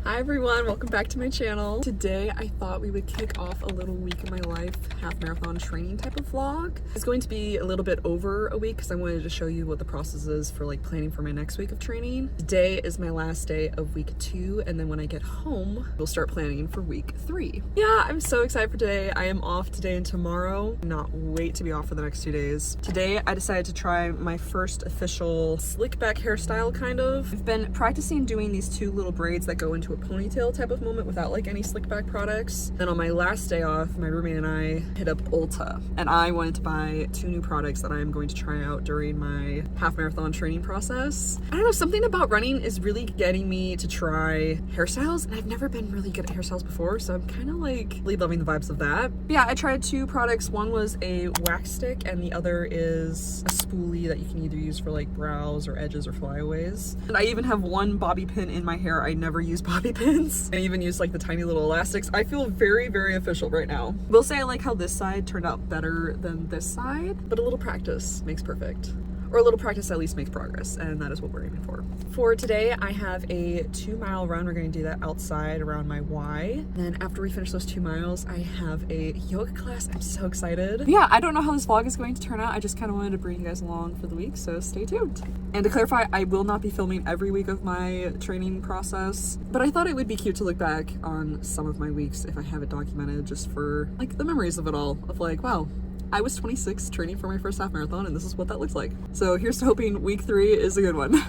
Hi everyone, welcome back to my channel. Today I thought we would kick off a little week in my life half marathon training type of vlog. It's going to be a little bit over a week because I wanted to show you what the process is for like planning for my next week of training. Today is my last day of week 2, and then when I get home, we'll start planning for week 3. Yeah, I'm so excited for today. I am off today and tomorrow. Cannot wait to be off for the next 2 days. Today I decided to try my first official slick back hairstyle kind of. I've been practicing doing these 2 little braids that go into a ponytail type of moment without like any slick back products. Then on my last day off, my roommate and I hit up Ulta, and I wanted to buy 2 new products that I'm going to try out during my half marathon training process. I don't know, something about running is really getting me to try hairstyles, and I've never been really good at hairstyles before, so I'm kind of like really loving the vibes of that. But yeah, I tried 2 products. One was a wax stick and the other is a spoolie that you can either use for like brows or edges or flyaways. And I even have 1 bobby pin in my hair. I never use bobby pins. I even use like the tiny little elastics. I feel very, very official right now. Will say I like how this side turned out better than this side, but a little practice makes perfect. Or a little practice at least makes progress, and that is what we're aiming for. For today, I have a 2-mile run. We're going to do that outside around my Y. Then after we finish those 2 miles, I have a yoga class. I'm so excited. Yeah, I don't know how this vlog is going to turn out. I just kind of wanted to bring you guys along for the week, so stay tuned. And to clarify, I will not be filming every week of my training process, but I thought it would be cute to look back on some of my weeks if I have it documented, just for like the memories of it all, of like, wow, I was 26 training for my first half marathon, and this is what that looks like. So here's to hoping week 3 is a good one.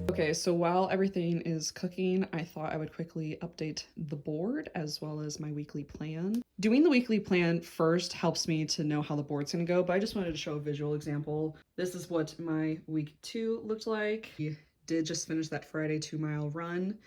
Okay, so while everything is cooking, I thought I would quickly update the board as well as my weekly plan. Doing the weekly plan first helps me to know how the board's gonna go, but I just wanted to show a visual example. This is what my week 2 looked like. We did just finish that Friday 2-mile run,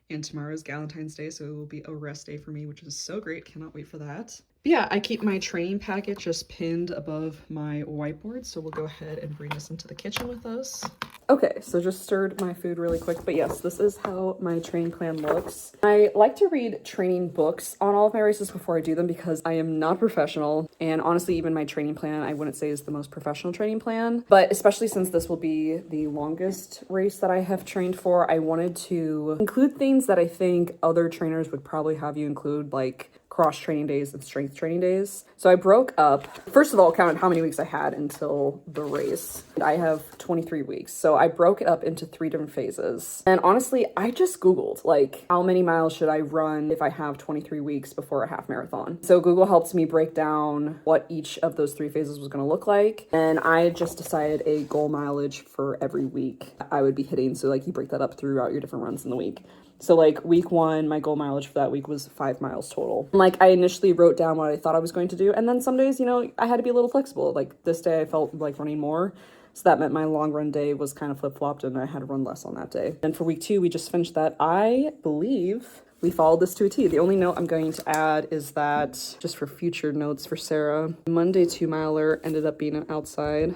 and tomorrow is Valentine's Day, so it will be a rest day for me, which is so great. Cannot wait for that. But yeah, I keep my training packet just pinned above my whiteboard, so we'll go ahead and bring this into the kitchen with us. Okay, so just stirred my food really quick, but yes, this is how my training plan looks. I like to read training books on all of my races before I do them because I am not a professional, and honestly, even my training plan, I wouldn't say is the most professional training plan, but especially since this will be the longest race that I have trained for, I wanted to include things that I think other trainers would probably have you include, like cross training days and strength training days. So I broke up, first of all, counted how many weeks I had until the race. I have 23 weeks. So I broke it up into 3 different phases. And honestly, I just Googled like how many miles should I run if I have 23 weeks before a half marathon. So Google helped me break down what each of those 3 phases was going to look like. And I just decided a goal mileage for every week I would be hitting. So like you break that up throughout your different runs in the week. So like week 1, my goal mileage for that week was 5 miles total. Like I initially wrote down what I thought I was going to do. And then some days, you know, I had to be a little flexible. Like this day I felt like running more. So that meant my long run day was kind of flip-flopped and I had to run less on that day. And for week 2, we just finished that. I believe we followed this to a T. The only note I'm going to add is that, just for future notes for Sarah, Monday 2-miler ended up being an outside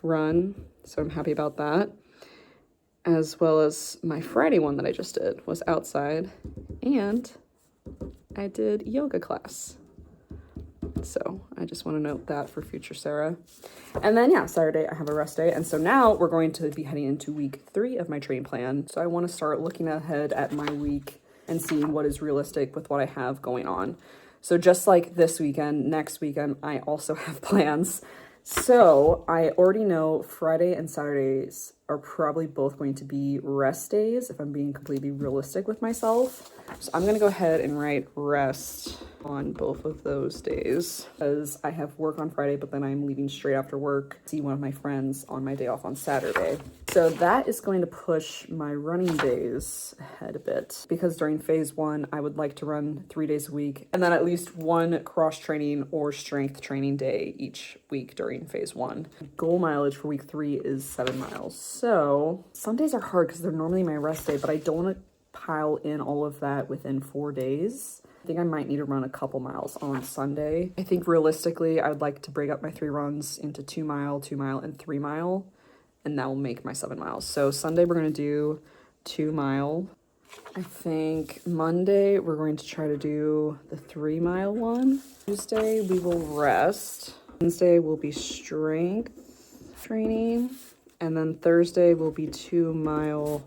run. So I'm happy about that. as well as my Friday one that I just did was outside, and I did yoga class. So I just want to note that for future Sarah. And then yeah, Saturday I have a rest day. And so now we're going to be heading into week 3 of my training plan. So I want to start looking ahead at my week and seeing what is realistic with what I have going on. So just like this weekend, next weekend, I also have plans. So I already know Friday and Saturdays are probably both going to be rest days if I'm being completely realistic with myself. So I'm going to go ahead and write rest on both of those days because I have work on Friday, but then I'm leaving straight after work to see one of my friends on my day off on Saturday. So that is going to push my running days ahead a bit because during phase 1, I would like to run 3 days a week and then at least 1 cross training or strength training day each week during phase 1. Goal mileage for week 3 is 7 miles. So some days are hard because they're normally my rest day, but I don't want to pile in all of that within 4 days. I think I might need to run a couple miles on Sunday. I think realistically, I would like to break up my 3 runs into 2 mile, 2 mile, and 3 mile, and that will make my 7 miles. So Sunday, we're going to do 2 mile. I think Monday, we're going to try to do the 3 mile one. Tuesday, we will rest. Wednesday will be strength training. And then Thursday will be 2 mile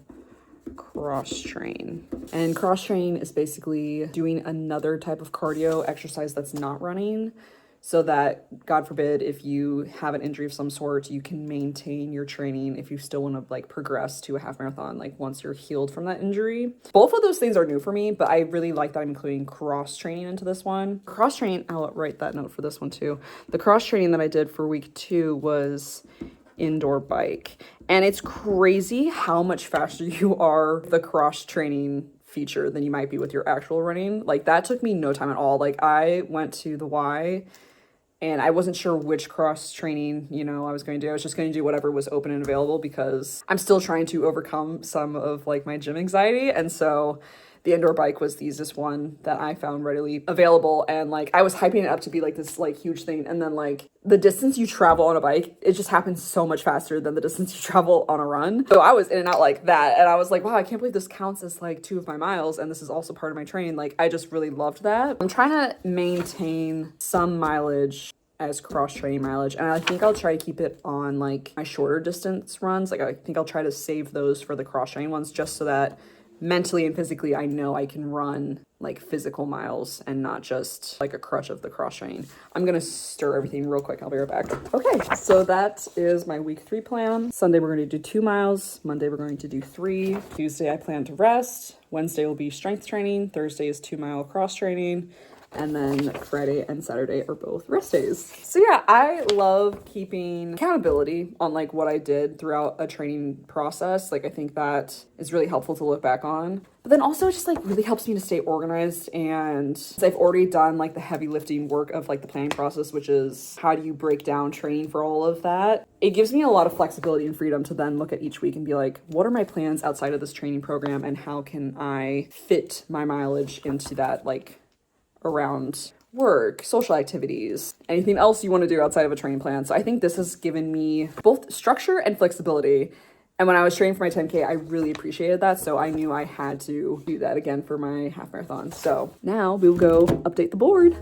cross train. And cross train is basically doing another type of cardio exercise that's not running so that, God forbid, if you have an injury of some sort, you can maintain your training if you still want to like progress to a half marathon, like once you're healed from that injury. Both of those things are new for me, but I really like that I'm including cross training into this one. Cross training, I'll write that note for this one too. The cross training that I did for week 2 was indoor bike, and it's crazy how much faster you are with the cross training feature than you might be with your actual running. Like that took me no time at all. Like I went to the Y and I wasn't sure which cross training, I was going to do. I was just going to do whatever was open and available because I'm still trying to overcome some of like my gym anxiety. And so the indoor bike was the easiest one that I found readily available. And like, I was hyping it up to be like this like huge thing. And then like the distance you travel on a bike, it just happens so much faster than the distance you travel on a run. So I was in and out like that. And I was like, wow, I can't believe this counts as like 2 of my miles. And this is also part of my training. Like I just really loved that. I'm trying to maintain some mileage as cross training mileage, and I think I'll try to keep it on like my shorter distance runs. Like I think I'll try to save those for the cross training ones just so that mentally and physically I know I can run like physical miles and not just like a crutch of the cross training. I'm gonna stir everything real quick. I'll be right back. Okay, so that is my week 3 plan. Sunday we're going to do 2 miles. Monday we're going to do 3. Tuesday I plan to rest. Wednesday will be strength training. Thursday is 2 mile cross training. And then Friday and Saturday are both rest days. So yeah, I love keeping accountability on like what I did throughout a training process. Like I think that is really helpful to look back on. But then also it just like really helps me to stay organized. And I've already done like the heavy lifting work of like the planning process, which is how do you break down training for all of that? It gives me a lot of flexibility and freedom to then look at each week and be like, what are my plans outside of this training program and how can I fit my mileage into that, like around work, social activities, anything else you want to do outside of a training plan. So I think this has given me both structure and flexibility. And when I was training for my 10K, I really appreciated that. So I knew I had to do that again for my half marathon. So now we'll go update the board.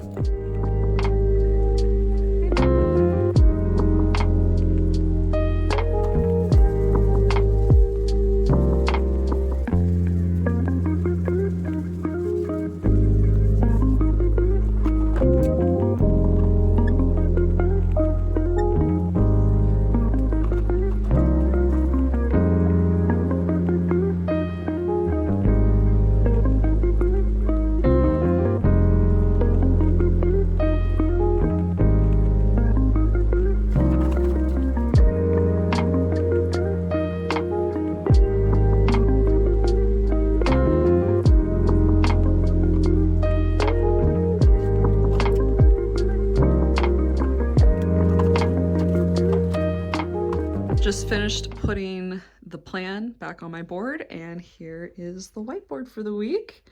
Just finished putting the plan back on my board, and here is the whiteboard for the week.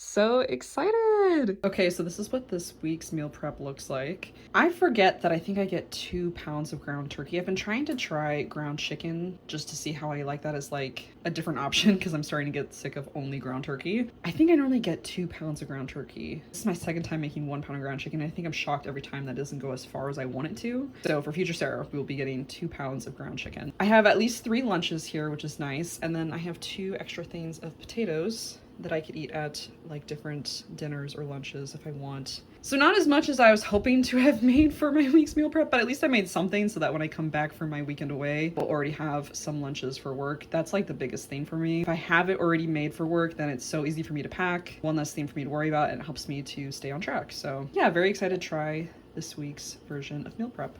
So excited! Okay, so this is what this week's meal prep looks like. I forget that I think I get 2 pounds of ground turkey. I've been trying to try ground chicken just to see how I like that as like a different option because I'm starting to get sick of only ground turkey. I think I normally get 2 pounds of ground turkey. This is my second time making 1 pound of ground chicken. I think I'm shocked every time that doesn't go as far as I want it to. So for future Sarah, we will be getting 2 pounds of ground chicken. I have at least 3 lunches here, which is nice. And then I have 2 extra things of potatoes that I could eat at like different dinners or lunches if I want. So not as much as I was hoping to have made for my week's meal prep, but at least I made something so that when I come back from my weekend away, I'll already have some lunches for work. That's like the biggest thing for me. If I have it already made for work, then it's so easy for me to pack. One less thing for me to worry about, and it helps me to stay on track. So yeah, very excited to try this week's version of meal prep.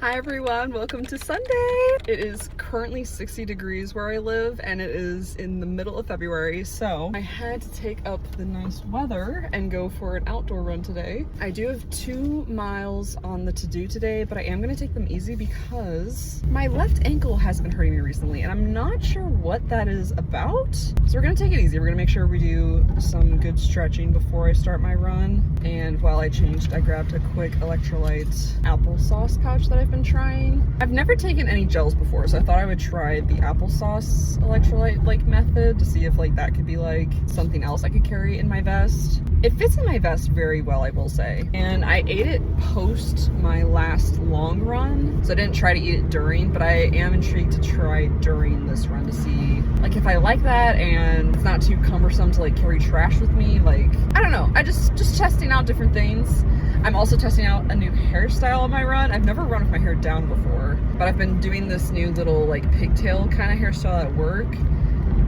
Hi everyone, welcome to Sunday. It is currently 60 degrees where I live and it is in the middle of February, so I had to take up the nice weather and go for an outdoor run today. I do have 2 miles on the to-do today, but I am gonna take them easy because my left ankle has been hurting me recently and I'm not sure what that is about. So we're gonna take it easy. We're gonna make sure we do some good stretching before I start my run. And while I changed, I grabbed a quick electrolyte applesauce pouch that I've been trying. I've never taken any gels before, so I thought I would try the applesauce electrolyte like method to see if like that could be like something else I could carry in my vest. It fits in my vest very well, I will say. And I ate it post my last long run, so I didn't try to eat it during, but I am intrigued to try during this run to see like if I like that and it's not too cumbersome to like carry trash with me. Like, I don't know, I just testing out different things. I'm also testing out a new hairstyle on my run. I've never run with my hair down before, but I've been doing this new little like pigtail kind of hairstyle at work.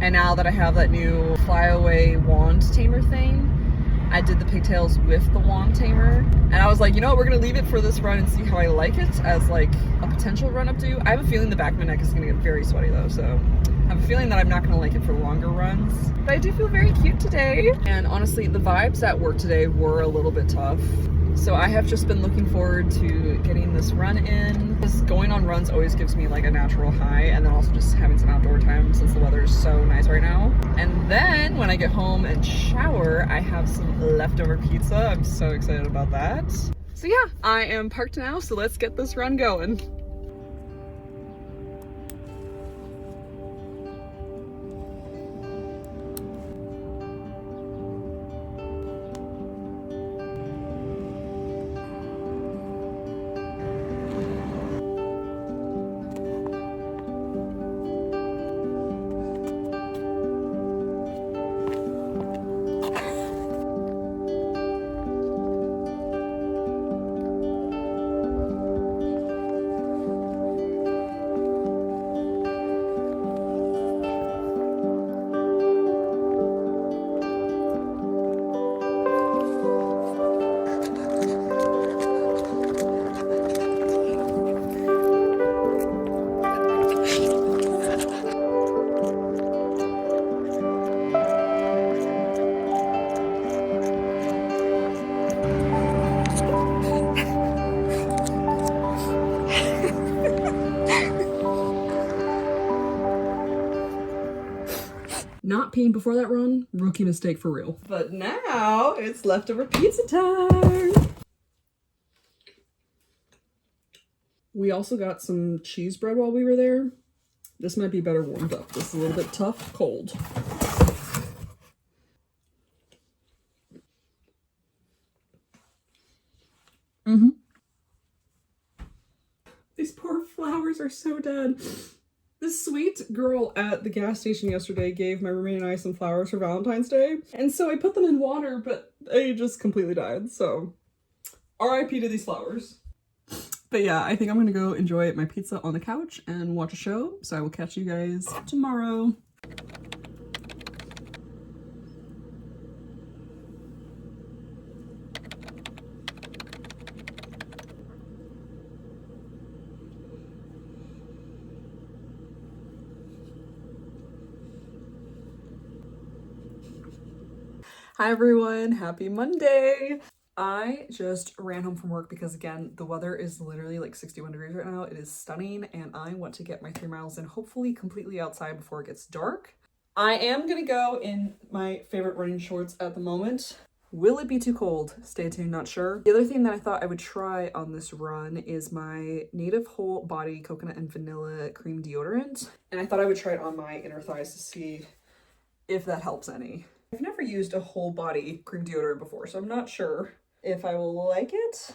And now that I have that new flyaway wand tamer thing, I did the pigtails with the wand tamer. And I was like, you know what, we're gonna leave it for this run and see how I like it as like a potential run up to. I have a feeling the back of my neck is gonna get very sweaty though, so I have a feeling that I'm not gonna like it for longer runs. But I do feel very cute today. And honestly, the vibes at work today were a little bit tough. So I have just been looking forward to getting this run in. Because going on runs always gives me like a natural high, and then also just having some outdoor time since the weather is so nice right now. And then when I get home and shower, I have some leftover pizza. I'm so excited about that. So yeah, I am parked now, so let's get this run going. Not peeing before that run, rookie mistake for real. But now it's leftover pizza time. We also got some cheese bread while we were there. This might be better warmed up. This is a little bit tough, cold. These poor flowers are so dead. This sweet girl at the gas station yesterday gave my roommate and I some flowers for Valentine's Day. And so I put them in water, but they just completely died. So RIP to these flowers. But yeah, I think I'm gonna go enjoy my pizza on the couch and watch a show. So I will catch you guys tomorrow. Hi everyone, happy Monday. I just ran home from work because again, the weather is literally like 61 degrees right now. It is stunning and I want to get my 3 miles in, hopefully completely outside before it gets dark. I am gonna go in my favorite running shorts at the moment. Will it be too cold? Stay tuned, not sure. The other thing that I thought I would try on this run is my Native Whole Body Coconut and Vanilla Cream Deodorant. And I thought I would try it on my inner thighs to see if that helps any. I've never used a whole body cream deodorant before, so I'm not sure if I will like it.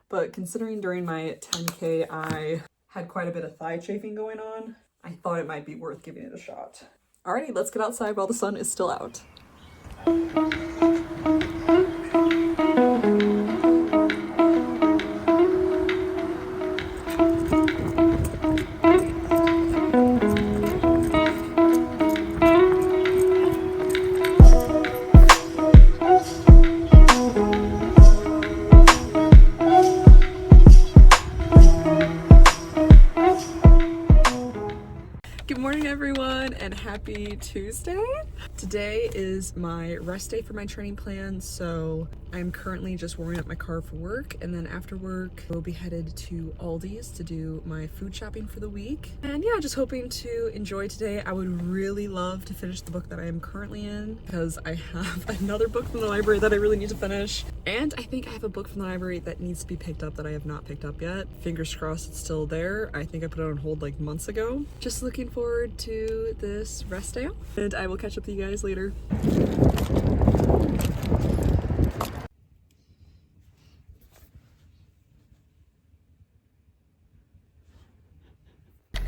But considering during my 10K I had quite a bit of thigh chafing going on, I thought it might be worth giving it a shot. Alrighty, let's get outside while the sun is still out. Good morning everyone and happy Tuesday. Today is my rest day for my training plan, so I'm currently just warming up my car for work, and then after work we'll be headed to Aldi's to do my food shopping for the week. And yeah, just hoping to enjoy today. I would really love to finish the book that I am currently in because I have another book from the library that I really need to finish, and I think I have a book from the library that needs to be picked up that I have not picked up yet. Fingers crossed it's still there. I think I put it on hold like months ago. Just looking forward to this rest day, and I will catch up with you guys later.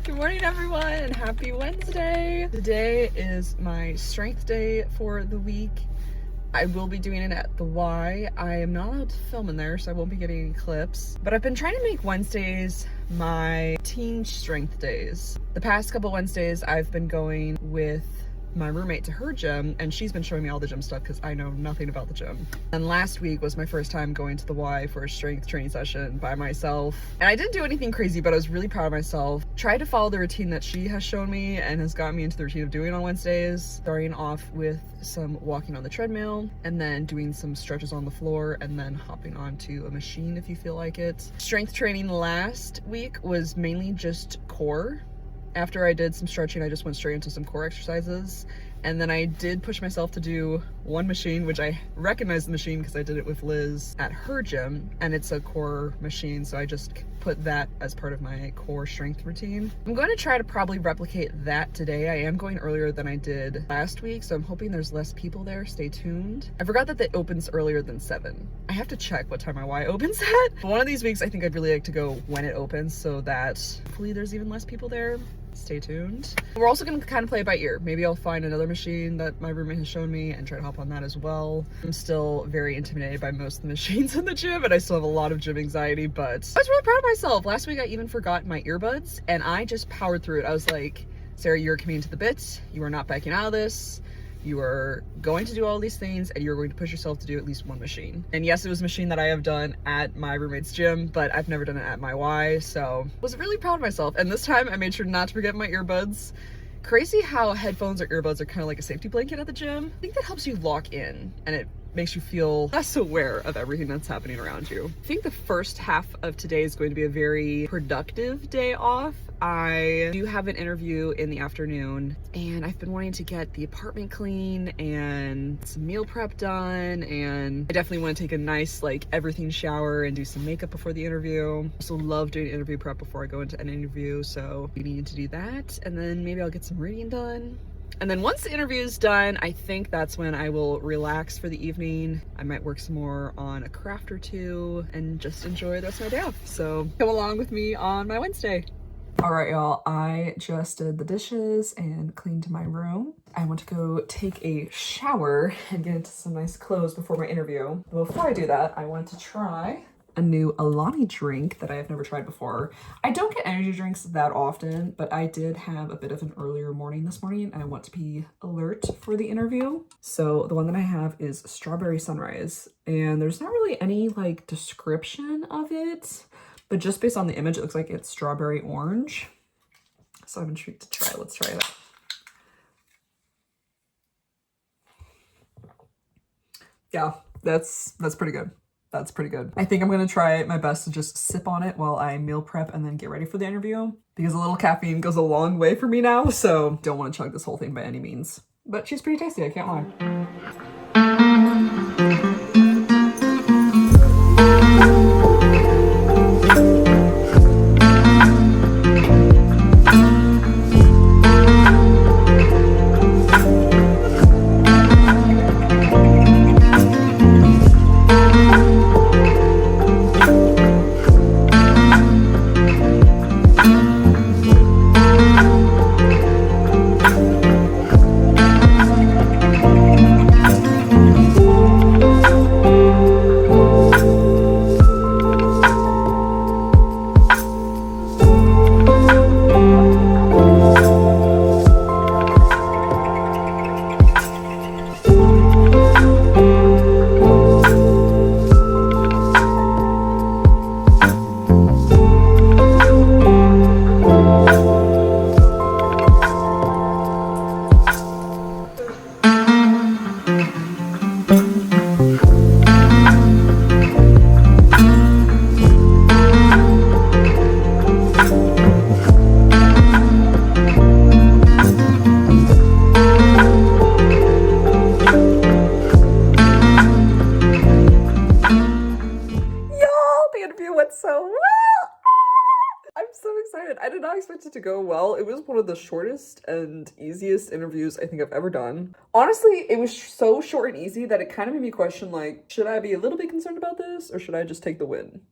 Good morning everyone and happy Wednesday. Today is my strength day for the week. I will be doing it at the Y. I am not allowed to film in there, so I won't be getting any clips. But I've been trying to make Wednesdays my teen strength days. The past couple Wednesdays, I've been going with my roommate to her gym, and she's been showing me all the gym stuff because I know nothing about the gym. And last week was my first time going to the Y for a strength training session by myself. And I didn't do anything crazy, but I was really proud of myself. Tried to follow the routine that she has shown me and has gotten me into the routine of doing on Wednesdays, starting off with some walking on the treadmill and then doing some stretches on the floor and then hopping onto a machine if you feel like it. Strength training last week was mainly just core. After I did some stretching, I just went straight into some core exercises. And then I did push myself to do one machine, which I recognize the machine because I did it with Liz at her gym, and it's a core machine, so I just put that as part of my core strength routine. I'm going to try to probably replicate that today. I am going earlier than I did last week, so I'm hoping there's less people there. Stay tuned. I forgot that it opens earlier than 7. I have to check what time my Y opens at. One of these weeks, I think I'd really like to go when it opens so that hopefully there's even less people there. Stay tuned. We're also going to kind of play it by ear. Maybe I'll find another machine that my roommate has shown me and try to hop on that as well. I'm still very intimidated by most of the machines in the gym, and I still have a lot of gym anxiety, but I was really proud of myself. Last week I even forgot my earbuds and I just powered through it. I was like, Sarah, you're committing to the bit. You are not backing out of this. You are going to do all these things and you're going to push yourself to do at least one machine. And yes, it was a machine that I have done at my roommate's gym, but I've never done it at my Y, so I was really proud of myself. And this time I made sure not to forget my earbuds. Crazy how headphones or earbuds are kind of like a safety blanket at the gym. I think that helps you lock in and it makes you feel less aware of everything that's happening around you. I think the first half of today is going to be a very productive day off. I do have an interview in the afternoon and I've been wanting to get the apartment clean and some meal prep done, and I definitely want to take a nice like everything shower and do some makeup before the interview. Also love doing interview prep before I go into an interview, so we need to do that, and then maybe I'll get some reading done. And then once the interview is done, I think that's when I will relax for the evening. I might work some more on a craft or two and just enjoy the rest of my day off. So come along with me on my Wednesday. All right, y'all, I just did the dishes and cleaned my room. I want to go take a shower and get into some nice clothes before my interview. But before I do that, I want to try a new Alani drink that I have never tried before. I don't get energy drinks that often, but I did have a bit of an earlier morning this morning and I want to be alert for the interview. So the one that I have is Strawberry Sunrise, and there's not really any like description of it, but just based on the image, it looks like it's strawberry orange. So I'm intrigued to try. Let's try it. Yeah, that's pretty good. That's pretty good. I think I'm gonna try my best to just sip on it while I meal prep and then get ready for the interview, because a little caffeine goes a long way for me now, so don't want to chug this whole thing by any means. But she's pretty tasty, I can't lie. The interview went so well. I'm so excited. I did not expect it to go well. It was one of the shortest and easiest interviews I think I've ever done. Honestly, it was so short and easy that it kind of made me question, like, should I be a little bit concerned about this or should I just take the win?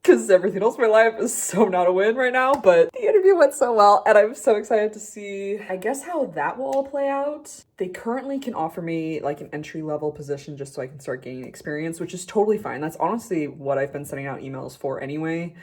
Because everything else in my life is so not a win right now, but the interview went so well and I'm so excited to see, I guess, how that will all play out. They currently can offer me like an entry-level position just so I can start gaining experience, which is totally fine. That's honestly what I've been sending out emails for anyway,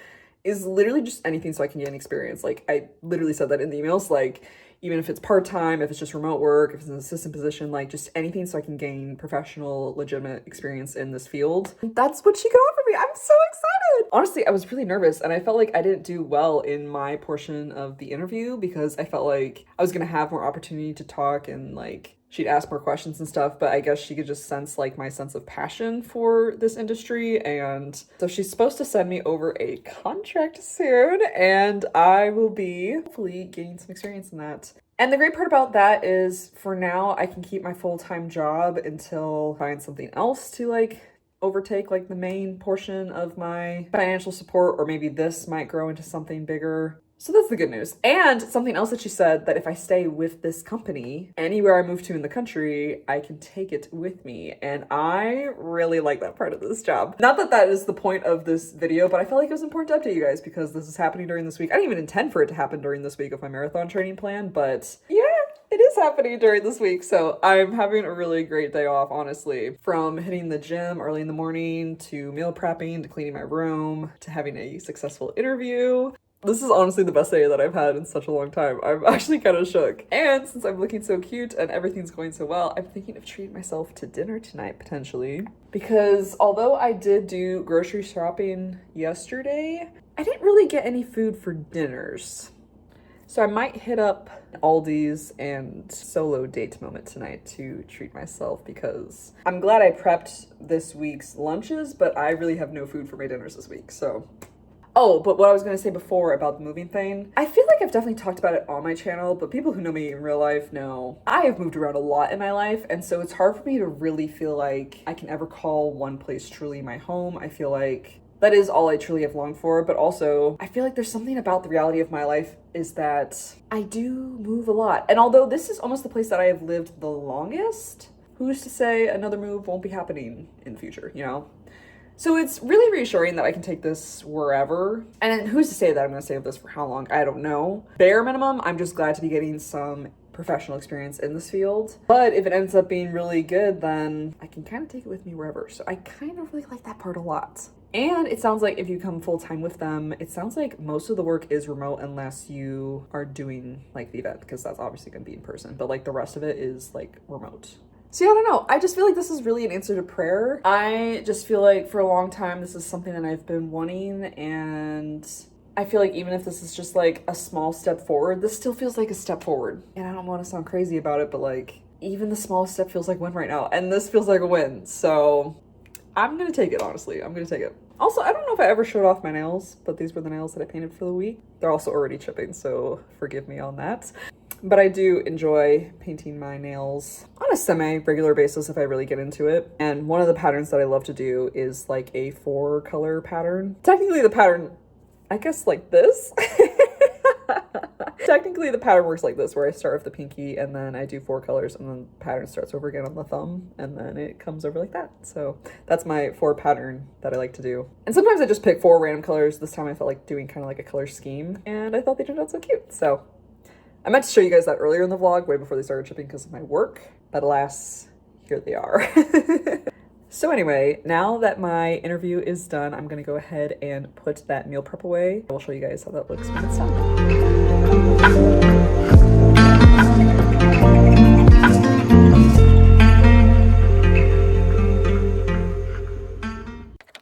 is literally just anything so I can gain experience. Like, I literally said that in the emails, like, even if it's part-time, if it's just remote work, if it's an assistant position, like just anything so I can gain professional, legitimate experience in this field. That's what she could offer me. I'm so excited. Honestly, I was really nervous and I felt like I didn't do well in my portion of the interview because I felt like I was gonna have more opportunity to talk and like she'd ask more questions and stuff, but I guess she could just sense like my sense of passion for this industry. And so she's supposed to send me over a contract soon and I will be hopefully gaining some experience in that. And the great part about that is for now, I can keep my full-time job until I find something else to like overtake like the main portion of my financial support, or maybe this might grow into something bigger. So that's the good news. And something else that she said, that if I stay with this company, anywhere I move to in the country, I can take it with me. And I really like that part of this job. Not that that is the point of this video, but I felt like it was important to update you guys because this is happening during this week. I didn't even intend for it to happen during this week of my marathon training plan, but yeah, it is happening during this week. So I'm having a really great day off, honestly. From hitting the gym early in the morning to meal prepping to cleaning my room to having a successful interview. This is honestly the best day that I've had in such a long time. I'm actually kind of shook. And since I'm looking so cute and everything's going so well, I'm thinking of treating myself to dinner tonight, potentially. Because although I did do grocery shopping yesterday, I didn't really get any food for dinners. So I might hit up Aldi's and solo date moment tonight to treat myself because I'm glad I prepped this week's lunches, but I really have no food for my dinners this week, so. Oh, but what I was going to say before about the moving thing, I feel like I've definitely talked about it on my channel, but people who know me in real life know I have moved around a lot in my life, and so it's hard for me to really feel like I can ever call one place truly my home. I feel like that is all I truly have longed for, but also I feel like there's something about the reality of my life is that I do move a lot. And although this is almost the place that I have lived the longest, who's to say another move won't be happening in the future, you know? So it's really reassuring that I can take this wherever. And who's to say that I'm going to stay with this for how long? I don't know. Bare minimum, I'm just glad to be getting some professional experience in this field. But if it ends up being really good, then I can kind of take it with me wherever. So I kind of really like that part a lot. And it sounds like if you come full-time with them, it sounds like most of the work is remote unless you are doing like the event, because that's obviously going to be in person. But like the rest of it is like remote. So yeah, I don't know. I just feel like this is really an answer to prayer. I just feel like for a long time, this is something that I've been wanting. And I feel like even if this is just like a small step forward, this still feels like a step forward. And I don't want to sound crazy about it, but like even the smallest step feels like a win right now. And this feels like a win. So I'm going to take it, honestly. I'm going to take it. Also, I don't know if I ever showed off my nails, but these were the nails that I painted for the week. They're also already chipping, so forgive me on that. but I do enjoy painting my nails on a semi-regular basis if I really get into it. And one of the patterns that I love to do is like a 4-color pattern. Technically the pattern, I guess like this. Technically the pattern works like this, where I start with the pinky and then I do 4 colors and then the pattern starts over again on the thumb and then it comes over like that. So that's my 4 pattern that I like to do. And sometimes I just pick 4 random colors. This time I felt like doing kind of like a color scheme and I thought they turned out so cute. So I meant to show you guys that earlier in the vlog, way before they started shipping because of my work, but alas, here they are. So anyway, now that my interview is done, I'm gonna go ahead and put that meal prep away. I will show you guys how that looks when it's done.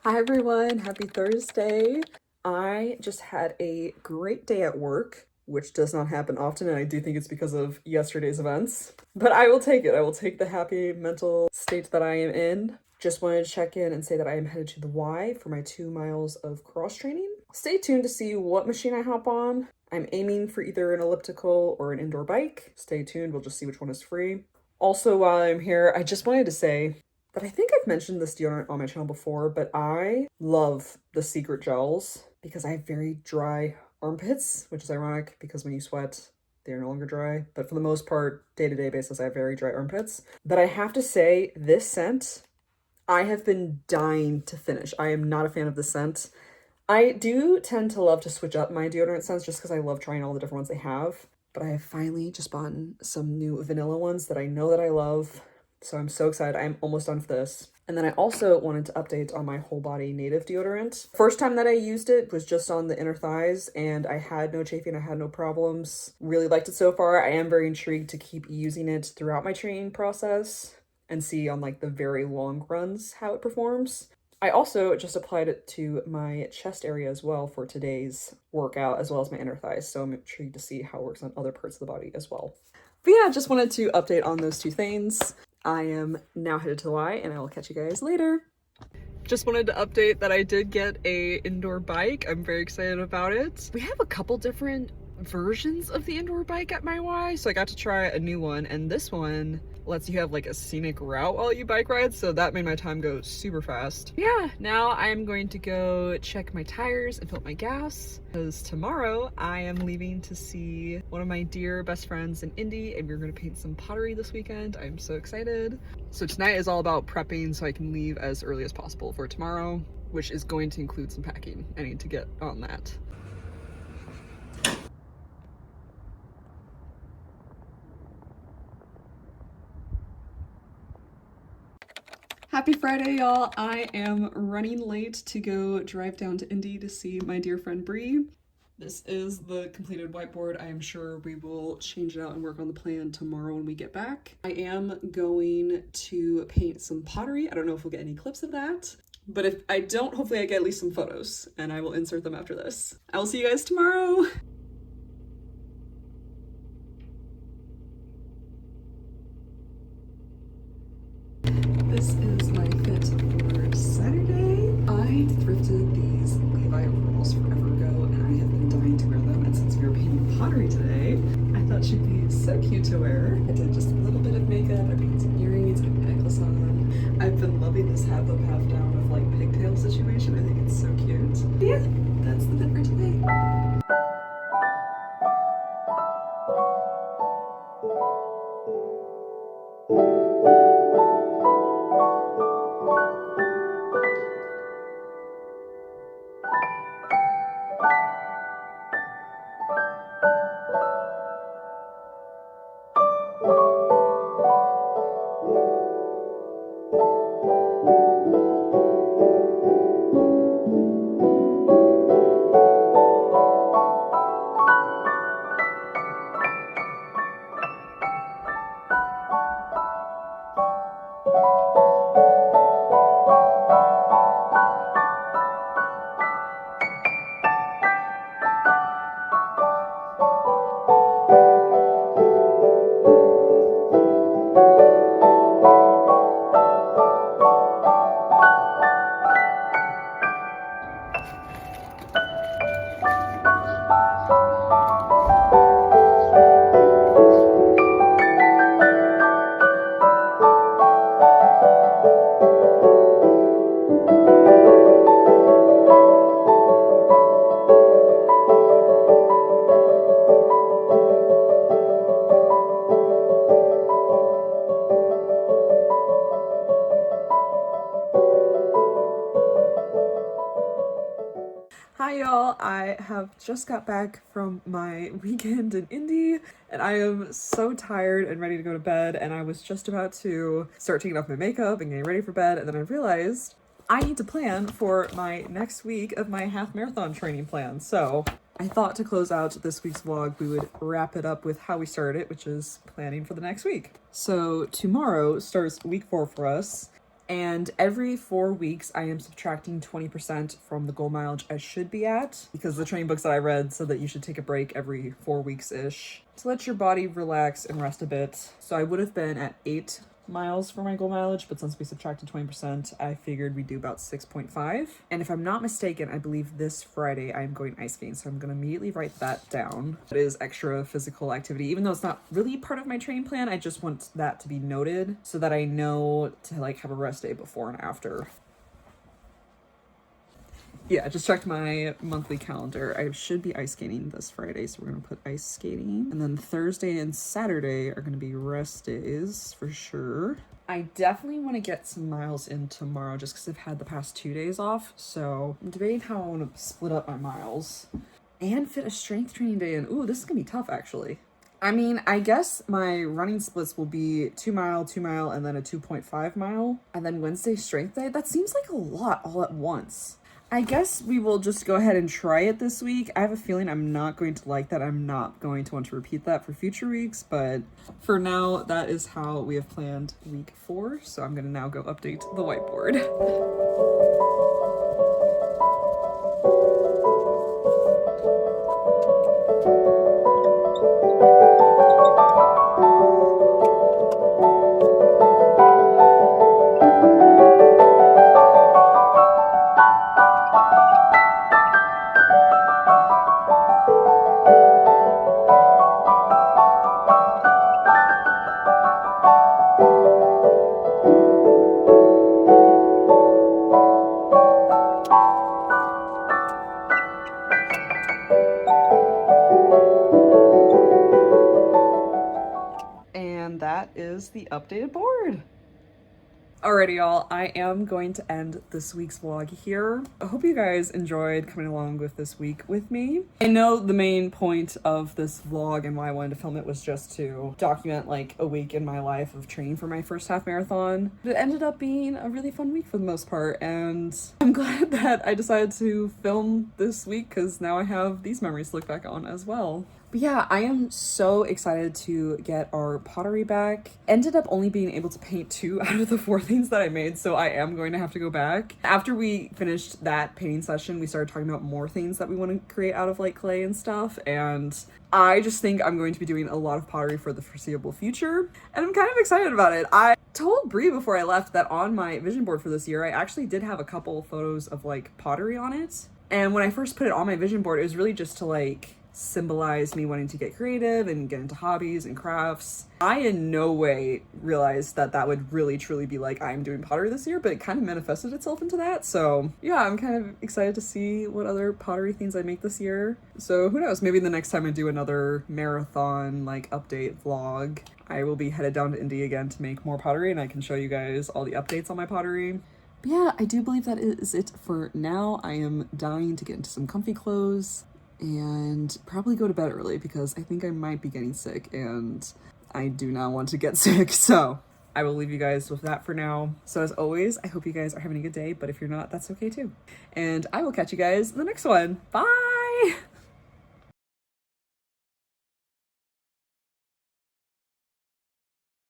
Hi everyone, happy Thursday. I just had a great day at work, which does not happen often, and I do think it's because of yesterday's events. But I will take it. I will take the happy mental state that I am in. Just wanted to check in and say that I am headed to the Y for my 2 miles of cross training. Stay tuned to see what machine I hop on. I'm aiming for either an elliptical or an indoor bike. Stay tuned, we'll just see which one is free. Also, while I'm here, I just wanted to say that I think I've mentioned this deodorant on my channel before, but I love the Secret gels because I have very dry armpits, which is ironic because when you sweat, they're no longer dry. But for the most part, day-to-day basis, I have very dry armpits. But I have to say, this scent, I have been dying to finish. I am not a fan of the scent. I do tend to love to switch up my deodorant scents just because I love trying all the different ones they have. But I have finally just bought some new vanilla ones that I know that I love. So I'm so excited. I'm almost done with this. And then I also wanted to update on my whole body native deodorant. First time that I used it was just on the inner thighs and I had no chafing, I had no problems. Really liked it so far. I am very intrigued to keep using it throughout my training process and see on like the very long runs how it performs. I also just applied it to my chest area as well for today's workout, as well as my inner thighs. So I'm intrigued to see how it works on other parts of the body as well. But yeah, just wanted to update on those 2 things. I am now headed to the Y and I will catch you guys later. Just wanted to update that I did get a indoor bike. I'm very excited about it. We have a couple different versions of the indoor bike at my Y, so I got to try a new one, and this one lets you have like a scenic route while you bike ride, so that made my time go super fast. Yeah, now I'm going to go check my tires and fill up my gas because tomorrow I am leaving to see one of my dear best friends in Indy and we're going to paint some pottery this weekend. I'm so excited. So tonight is all about prepping so I can leave as early as possible for tomorrow, which is going to include some packing. I need to get on that. Happy Friday, y'all. I am running late to go drive down to Indy to see my dear friend Bree. This is the completed whiteboard. I am sure we will change it out and work on the plan tomorrow when we get back. I am going to paint some pottery. I don't know if we'll get any clips of that, but if I don't, hopefully I get at least some photos and I will insert them after this. I will see you guys tomorrow. This is my fit for Saturday. I thrifted these Levi overalls forever ago and I have been dying to wear them, and since we were painting pottery today, I thought she'd be so cute to wear. I did just a little bit of makeup, I put some earrings, I put a necklace on. I've been loving this half up, half down with like pigtail situation. I think it's so cute. But yeah, that's the fit for today. Hi y'all, I have just got back from my weekend in Indy and I am so tired and ready to go to bed, and I was just about to start taking off my makeup and getting ready for bed, and then I realized I need to plan for my next week of my half marathon training plan. So I thought to close out this week's vlog, we would wrap it up with how we started it, which is planning for the next week. So tomorrow starts week 4 for us. And every 4 weeks, I am subtracting 20% from the goal mileage I should be at, because the training books that I read said that you should take a break every 4 weeks-ish to let your body relax and rest a bit. So I would have been at 8 miles for my goal mileage, but since we subtracted 20%, I figured we'd do about 6.5. And if I'm not mistaken, I believe this Friday I'm going ice skating, so I'm gonna immediately write that down. It is extra physical activity, even though it's not really part of my training plan. I just want that to be noted so that I know to like have a rest day before and after. Yeah, I just checked my monthly calendar. I should be ice skating this Friday, so we're gonna put ice skating. And then Thursday and Saturday are gonna be rest days for sure. I definitely want to get some miles in tomorrow just because I've had the past 2 days off. So I'm debating how I want to split up my miles and fit a strength training day in. Ooh, this is gonna be tough actually. I mean, I guess my running splits will be 2 mile, 2 mile, and then a 2.5 mile. And then Wednesday strength day. That seems like a lot all at once. I guess we will just go ahead and try it this week. I have a feeling I'm not going to like that. I'm not going to want to repeat that for future weeks, but for now, that is how we have planned week 4. So I'm gonna now go update the whiteboard. And that is the updated board. Alrighty y'all, I am going to end this week's vlog here. I hope you guys enjoyed coming along with this week with me. I know the main point of this vlog and why I wanted to film it was just to document like a week in my life of training for my first half marathon. But it ended up being a really fun week for the most part, and I'm glad that I decided to film this week because now I have these memories to look back on as well. But yeah, I am so excited to get our pottery back. Ended up only being able to paint 2 out of the 4 things that I made, so I am going to have to go back. After we finished that painting session, we started talking about more things that we want to create out of like clay and stuff, and I just think I'm going to be doing a lot of pottery for the foreseeable future, and I'm kind of excited about it. I told Brie before I left that on my vision board for this year, I actually did have a couple photos of like pottery on it, and when I first put it on my vision board, it was really just to like symbolize me wanting to get creative and get into hobbies and crafts. I in no way realized that that would really truly be like I'm doing pottery this year, but it kind of manifested itself into that. So yeah, I'm kind of excited to see what other pottery things I make this year. So who knows, maybe the next time I do another marathon like update vlog, I will be headed down to Indy again to make more pottery, and I can show you guys all the updates on my pottery. But yeah, I do believe that is it for now. I am dying to get into some comfy clothes and probably go to bed early because I think I might be getting sick and I do not want to get sick. So I will leave you guys with that for now. So as always, I hope you guys are having a good day, but if you're not, that's okay too. And I will catch you guys in the next one. Bye!